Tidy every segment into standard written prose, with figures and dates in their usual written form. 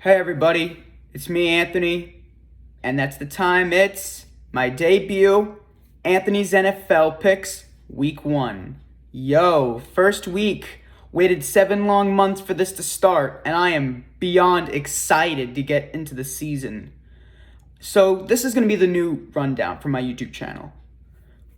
Hey everybody, it's me, Anthony, and that's the time. It's my debut, Anthony's NFL Picks, Week 1. Yo, first week. Waited 7 long months for this to start, and I am beyond excited to get into the season. So, this is going to be the new rundown for my YouTube channel.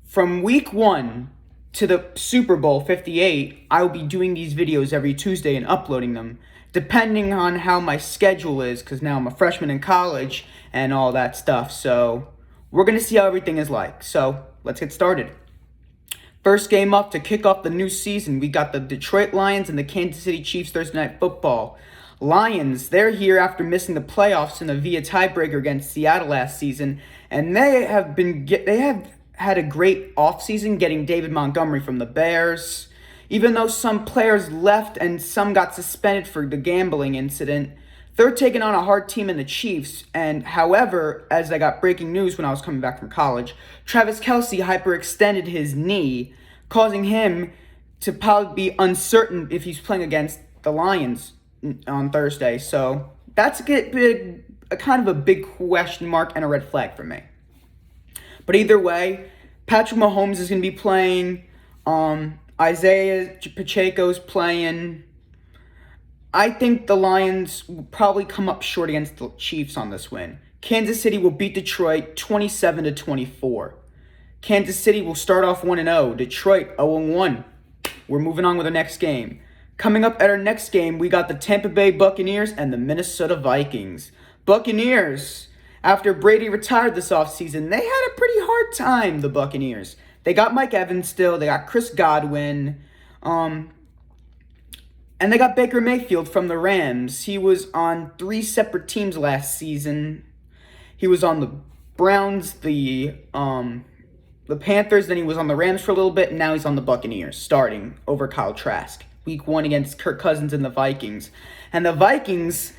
From Week 1 to the Super Bowl 58, I will be doing these videos every Tuesday and uploading them, depending on how my schedule is, because now I'm a freshman in college and all that stuff. So we're going to see how everything is like. So let's get started. First game up to kick off the new season, we got the Detroit Lions and the Kansas City Chiefs Thursday Night Football. Lions, they're here after missing the playoffs in a via tiebreaker against Seattle last season, and they have had a great offseason getting David Montgomery from the Bears. Even though some players left and some got suspended for the gambling incident, they're taking on a hard team in the Chiefs. And however, as I got breaking news when I was coming back from college, Travis Kelce hyperextended his knee, causing him to probably be uncertain if he's playing against the Lions on Thursday. So that's a kind of a big question mark and a red flag for me. But either way, Patrick Mahomes is going to be playing. Isaiah Pacheco's playing. I think the Lions will probably come up short against the Chiefs on this win. Kansas City will beat Detroit 27-24. Kansas City will start off 1-0. Detroit 0-1. We're moving on with the next game. Coming up at our next game, we got the Tampa Bay Buccaneers and the Minnesota Vikings. Buccaneers, after Brady retired this offseason, they had a pretty hard time, the Buccaneers. They got Mike Evans still. They got Chris Godwin. And they got Baker Mayfield from the Rams. He was on 3 separate teams last season. He was on the Browns, the Panthers, then he was on the Rams for a little bit, and now he's on the Buccaneers, starting over Kyle Trask. Week 1 against Kirk Cousins and the Vikings. And the Vikings,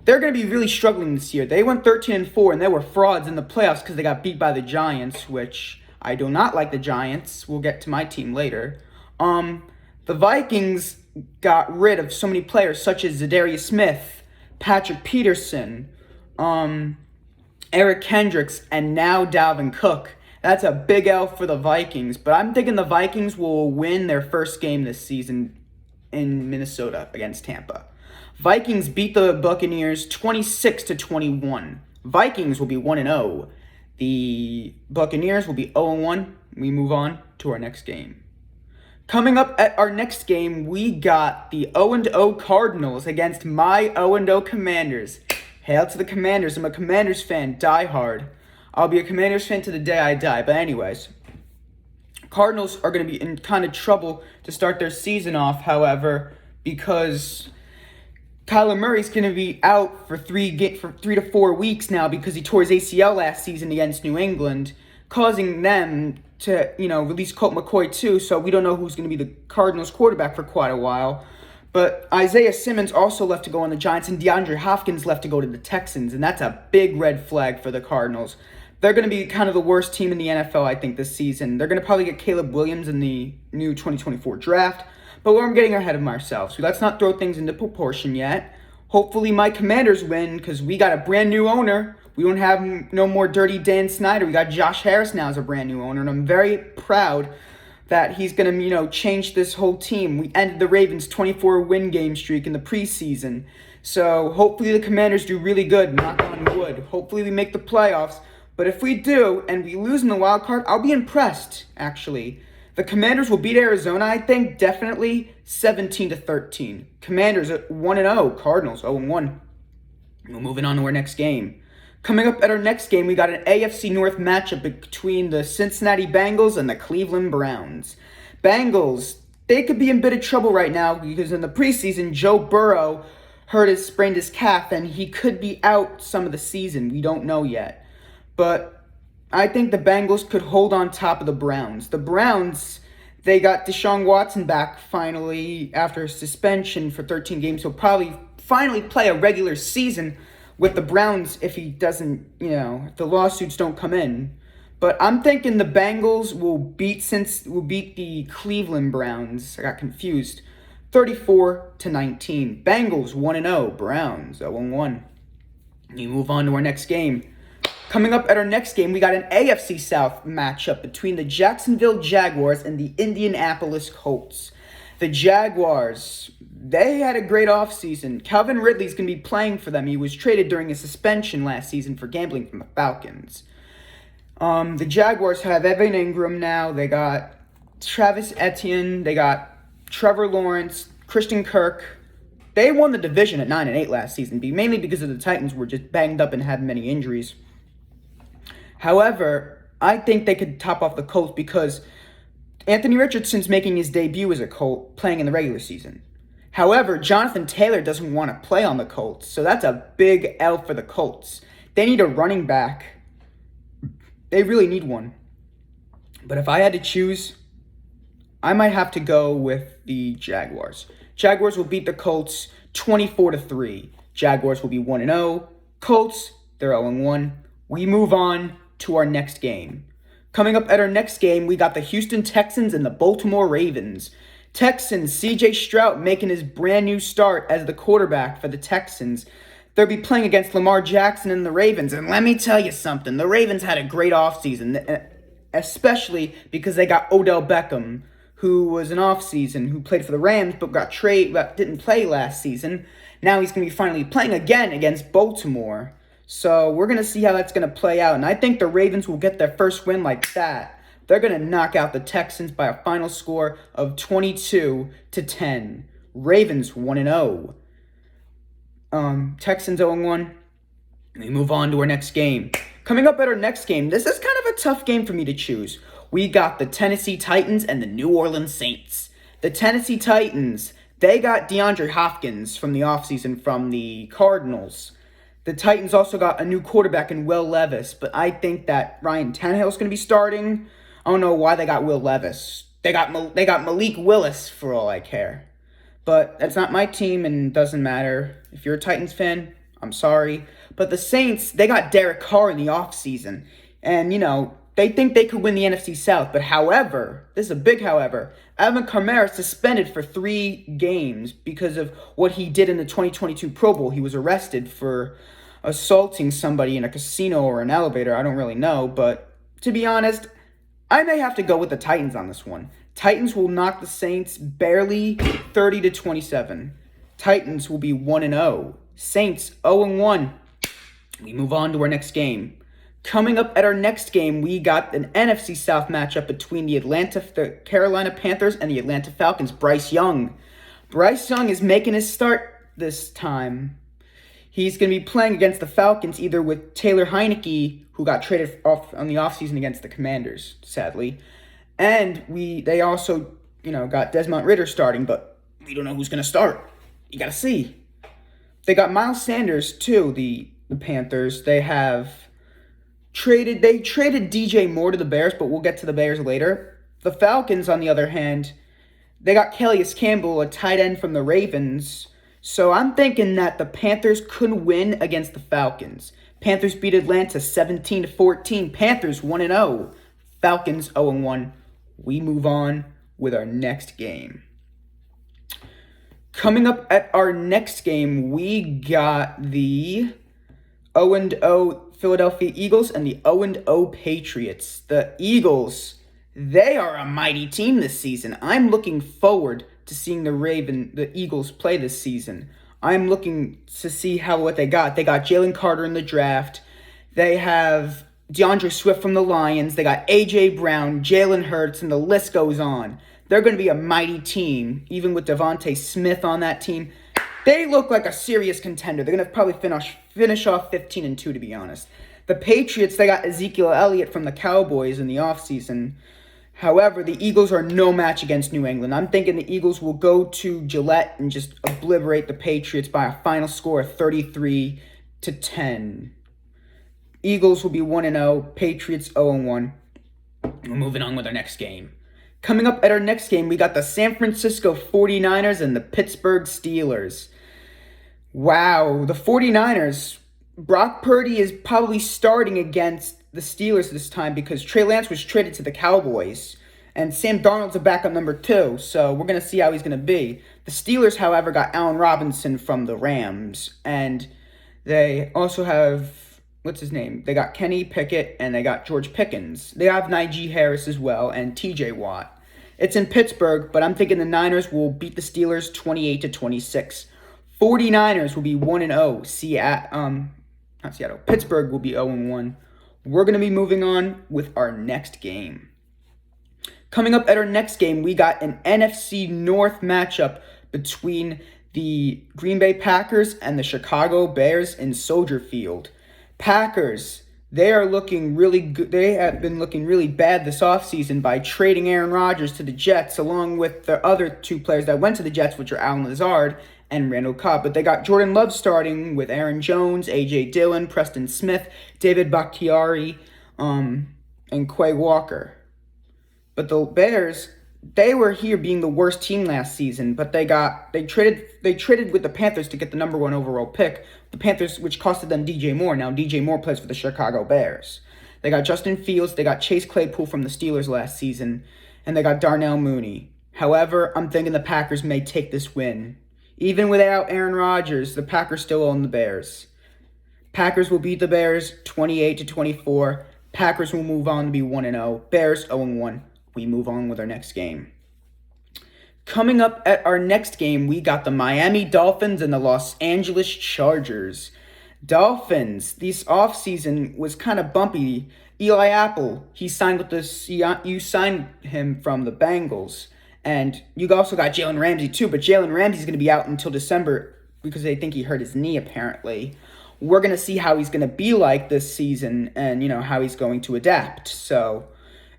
they're going to be really struggling this year. They went 13-4, and they were frauds in the playoffs because they got beat by the Giants, which I do not like the Giants. We'll get to my team later. The Vikings got rid of so many players such as Zadarius Smith, Patrick Peterson, Eric Kendricks, and now Dalvin Cook. That's a big L for the Vikings, but I'm thinking the Vikings will win their first game this season in Minnesota against Tampa. Vikings beat the Buccaneers 26-21. Vikings will be 1-0. The Buccaneers will be 0-1. We move on to our next game. Coming up at our next game, we got the 0-0 Cardinals against my 0-0 Commanders. Hail to the Commanders. I'm a Commanders fan, die hard. I'll be a Commanders fan to the day I die. But anyways, Cardinals are going to be in kind of trouble to start their season off, however, because Kyler Murray's going to be out for 3 to 4 weeks now because he tore his ACL last season against New England, causing them to, release Colt McCoy too, so we don't know who's going to be the Cardinals quarterback for quite a while. But Isaiah Simmons also left to go on the Giants, and DeAndre Hopkins left to go to the Texans, and that's a big red flag for the Cardinals. They're going to be kind of the worst team in the NFL, I think, this season. They're going to probably get Caleb Williams in the new 2024 draft, but we're getting ahead of ourselves. So let's not throw things into proportion yet. Hopefully my Commanders win because we got a brand new owner. We don't have no more dirty Dan Snyder. We got Josh Harris now as a brand new owner, and I'm very proud that he's going to, change this whole team. We ended the Ravens' 24-win game streak in the preseason. So hopefully the Commanders do really good, knock on wood. Hopefully we make the playoffs. But if we do and we lose in the wild card, I'll be impressed, actually. The Commanders will beat Arizona, I think, definitely 17-13. Commanders at 1-0, Cardinals 0-1. We're moving on to our next game. Coming up at our next game, we got an AFC North matchup between the Cincinnati Bengals and the Cleveland Browns. Bengals, they could be in a bit of trouble right now because in the preseason, Joe Burrow sprained his calf, and he could be out some of the season. We don't know yet. But I think the Bengals could hold on top of the Browns. The Browns, they got Deshaun Watson back finally after a suspension for 13 games. He'll probably finally play a regular season with the Browns if he doesn't, if the lawsuits don't come in. But I'm thinking the Bengals will beat the Cleveland Browns. I got confused. 34-19. Bengals 1-0. Browns 0-1. We move on to our next game. Coming up at our next game, we got an AFC South matchup between the Jacksonville Jaguars and the Indianapolis Colts. The Jaguars, they had a great offseason. Calvin Ridley's going to be playing for them. He was traded during a suspension last season for gambling from the Falcons. The Jaguars have Evan Ingram now. They got Travis Etienne. They got Trevor Lawrence, Christian Kirk. They won the division at 9-8 last season, mainly because of the Titans were just banged up and had many injuries. However, I think they could top off the Colts because Anthony Richardson's making his debut as a Colt, playing in the regular season. However, Jonathan Taylor doesn't want to play on the Colts, so that's a big L for the Colts. They need a running back. They really need one. But if I had to choose, I might have to go with the Jaguars. Jaguars will beat the Colts 24-3. Jaguars will be 1-0. Colts, they're 0-1. We move on to our next game. Coming up at our next game, we got the Houston Texans and the Baltimore Ravens. Texans, CJ Stroud making his brand new start as the quarterback for the Texans. They'll be playing against Lamar Jackson and the Ravens. And let me tell you something, the Ravens had a great offseason, especially because they got Odell Beckham, who was an offseason, who played for the Rams but didn't play last season. Now he's going to be finally playing again against Baltimore. So we're going to see how that's going to play out. And I think the Ravens will get their first win like that. They're going to knock out the Texans by a final score of 22-10. Ravens 1-0. Texans 0-1. We move on to our next game. Coming up at our next game, this is kind of a tough game for me to choose. We got the Tennessee Titans and the New Orleans Saints. The Tennessee Titans, they got DeAndre Hopkins from the offseason from the Cardinals. The Titans also got a new quarterback in Will Levis, but I think that Ryan Tannehill is going to be starting. I don't know why they got Will Levis. They got Malik Willis for all I care. But that's not my team and doesn't matter. If you're a Titans fan, I'm sorry. But the Saints, they got Derek Carr in the offseason. And, they think they could win the NFC South. But however, this is a big however, Alvin Kamara suspended for 3 games because of what he did in the 2022 Pro Bowl. He was arrested for assaulting somebody in a casino or an elevator. I don't really know. But to be honest, I may have to go with the Titans on this one. Titans will knock the Saints barely 30-27. Titans will be 1-0. Saints 0-1. We move on to our next game. Coming up at our next game, we got an NFC South matchup between the Carolina Panthers and the Atlanta Falcons. Bryce Young is making his start this time. He's going to be playing against the Falcons either with Taylor Heineke, who got traded off on the offseason against the Commanders, sadly. And they also, got Desmond Ridder starting, but we don't know who's going to start. You got to see. They got Miles Sanders, too, the Panthers. They traded DJ Moore to the Bears, but we'll get to the Bears later. The Falcons, on the other hand, they got Calais Campbell, a tight end from the Ravens. So I'm thinking that the Panthers could win against the Falcons. Panthers beat Atlanta 17-14. Panthers 1-0. Falcons 0-1. We move on with our next game. Coming up at our next game, we got the 0-0 Philadelphia Eagles and the 0-0 Patriots. The Eagles, they are a mighty team this season. I'm looking forward to seeing the Eagles play this season. I'm looking to see what they got. They got Jalen Carter in the draft. They have DeAndre Swift from the Lions. They got A.J. Brown, Jalen Hurts, and the list goes on. They're going to be a mighty team, even with Devontae Smith on that team. They look like a serious contender. They're going to probably finish off 15-2, to be honest. The Patriots, they got Ezekiel Elliott from the Cowboys in the offseason. However, the Eagles are no match against New England. I'm thinking the Eagles will go to Gillette and just obliterate the Patriots by a final score of 33-10. Eagles will be 1-0. Patriots 0-1. We're moving on with our next game. Coming up at our next game, we got the San Francisco 49ers and the Pittsburgh Steelers. Wow, the 49ers. Brock Purdy is probably starting against the Steelers this time because Trey Lance was traded to the Cowboys. And Sam Darnold's a backup number 2, so we're going to see how he's going to be. The Steelers, however, got Allen Robinson from the Rams. And They also have, what's his name? They got Kenny Pickett and they got George Pickens. They have Najee Harris as well and TJ Watt. It's in Pittsburgh, but I'm thinking the Niners will beat the Steelers 28-26. 49ers will be 1-0. Not Seattle. Pittsburgh will be 0-1. We're going to be moving on with our next game. Coming up at our next game, we got an NFC North matchup between the Green Bay Packers and the Chicago Bears in Soldier Field. Packers, they are looking really good. They have been looking really bad this offseason by trading Aaron Rodgers to the Jets, along with the other two players that went to the Jets, which are Allen Lazard and Randall Cobb. But they got Jordan Love starting with Aaron Jones, A.J. Dillon, Preston Smith, David Bakhtiari, and Quay Walker. But the Bears, they were here being the worst team last season, but they traded with the Panthers to get the number 1 overall pick. The Panthers, which costed them DJ Moore. Now DJ Moore plays for the Chicago Bears. They got Justin Fields, they got Chase Claypool from the Steelers last season, and they got Darnell Mooney. However, I'm thinking the Packers may take this win. Even without Aaron Rodgers, the Packers still own the Bears. Packers will beat the Bears 28-24. Packers will move on to be 1-0. Bears 0-1. We move on with our next game. Coming up at our next game, we got the Miami Dolphins and the Los Angeles Chargers. Dolphins, this offseason was kind of bumpy. Eli Apple, you signed him from the Bengals. And you also got Jalen Ramsey too, but Jalen Ramsey's going to be out until December because they think he hurt his knee apparently. We're going to see how he's going to be like this season and, how he's going to adapt. So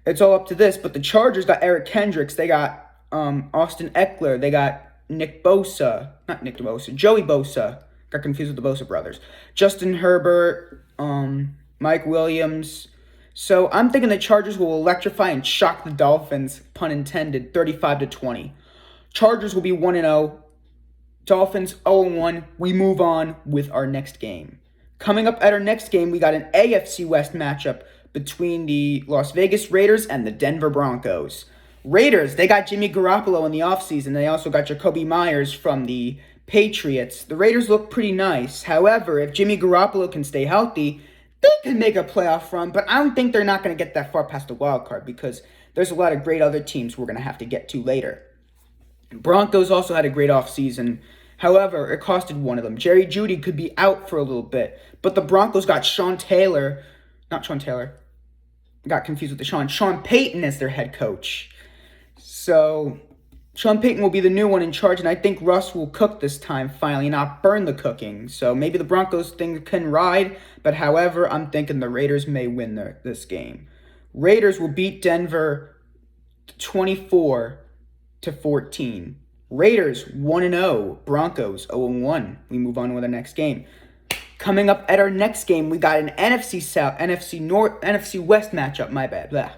it's all up to this. But the Chargers got Eric Kendricks. They got Austin Eckler. They got Joey Bosa. Got confused with the Bosa brothers. Justin Herbert, Mike Williams. So I'm thinking the Chargers will electrify and shock the Dolphins, pun intended, 35-20. Chargers will be 1-0. Dolphins 0-1. We move on with our next game. Coming up at our next game, we got an AFC West matchup between the Las Vegas Raiders and the Denver Broncos. Raiders, they got Jimmy Garoppolo in the offseason. They also got Jacoby Myers from the Patriots. The Raiders look pretty nice. However, if Jimmy Garoppolo can stay healthy, they can make a playoff run, but I don't think they're not going to get that far past the wild card because there's a lot of great other teams we're going to have to get to later. Broncos also had a great offseason. However, it costed one of them. Jerry Jeudy could be out for a little bit, but the Broncos got Sean Payton as their head coach. So Sean Payton will be the new one in charge, and I think Russ will cook this time finally, not burn the cooking. So maybe the Broncos thing can ride, but however, I'm thinking the Raiders may win this game. Raiders will beat Denver 24-14. Raiders 1-0. Broncos 0-1. We move on with our next game. Coming up at our next game, we got an NFC West matchup. My bad. Blah.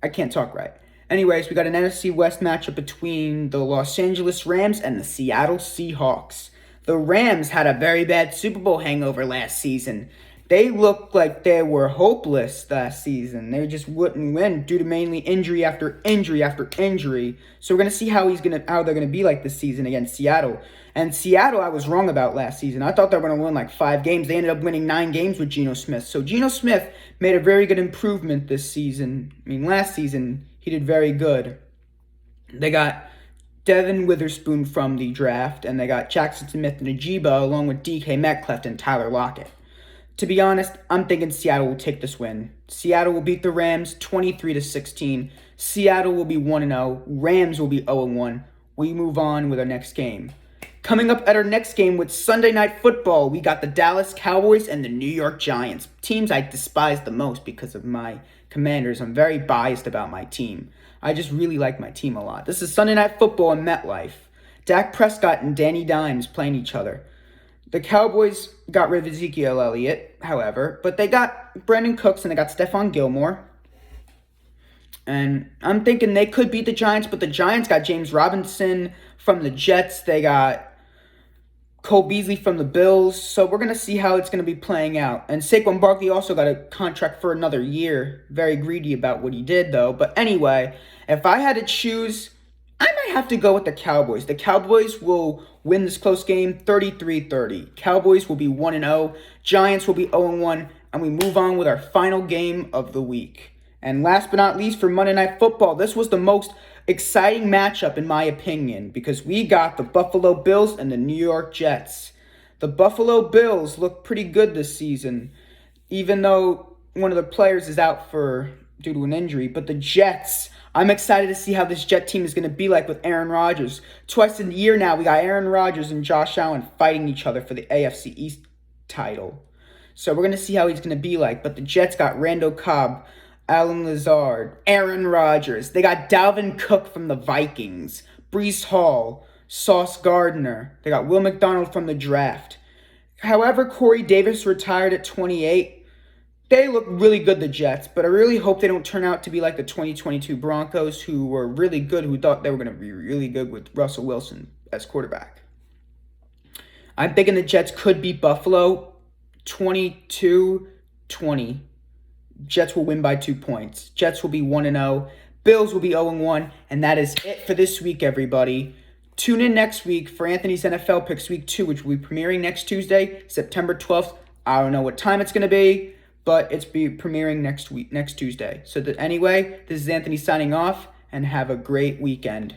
I can't talk right. Anyways, we got an NFC West matchup between the Los Angeles Rams and the Seattle Seahawks. The Rams had a very bad Super Bowl hangover last season. They looked like they were hopeless last season. They just wouldn't win due to mainly injury after injury after injury. So we're going to see how they're going to be like this season against Seattle. And Seattle, I was wrong about last season. I thought they were going to win like 5 games. They ended up winning 9 games with Geno Smith. So Geno Smith made a very good improvement this season. Last season, he did very good. They got Devin Witherspoon from the draft, and they got Jackson Smith and Najee along with DK Metcalf and Tyler Lockett. To be honest, I'm thinking Seattle will take this win. Seattle will beat the Rams 23-16. Seattle will be 1-0. Rams will be 0-1. We move on with our next game. Coming up at our next game with Sunday Night Football, we got the Dallas Cowboys and the New York Giants. Teams I despise the most because of my Commanders. I'm very biased about my team. I just really like my team a lot. This is Sunday Night Football in MetLife. Dak Prescott and Danny Dimes playing each other. The Cowboys got rid of Ezekiel Elliott, however, but they got Brandon Cooks and they got Stephon Gilmore. And I'm thinking they could beat the Giants, but the Giants got James Robinson from the Jets. They got Cole Beasley from the Bills. So we're going to see how it's going to be playing out. And Saquon Barkley also got a contract for another year. Very greedy about what he did, though. But anyway, if I had to choose, I might have to go with the Cowboys. The Cowboys will win this close game 33-30. Cowboys will be 1-0, Giants will be 0-1, and we move on with our final game of the week. And last but not least, for Monday Night Football, this was the most exciting matchup in my opinion because we got the Buffalo Bills and the New York Jets. The Buffalo Bills look pretty good this season, even though one of the players is out due to an injury. But the Jets, I'm excited to see how this Jet team is going to be like with Aaron Rodgers. Twice in the year now, we got Aaron Rodgers and Josh Allen fighting each other for the AFC East title. So we're going to see how he's going to be like. But the Jets got Randall Cobb, Allen Lazard, Aaron Rodgers. They got Dalvin Cook from the Vikings, Breece Hall, Sauce Gardner. They got Will McDonald from the draft. However, Corey Davis retired at 28. They look really good, the Jets, but I really hope they don't turn out to be like the 2022 Broncos, who were really good, who thought they were going to be really good with Russell Wilson as quarterback. I'm thinking the Jets could beat Buffalo 22-20. Jets will win by 2 points. Jets will be 1-0. Bills will be 0-1. And that is it for this week, everybody. Tune in next week for Anthony's NFL Picks Week 2, which will be premiering next Tuesday, September 12th. I don't know what time it's going to be, but it's be premiering next Tuesday. So anyway, this is Anthony signing off, and have a great weekend.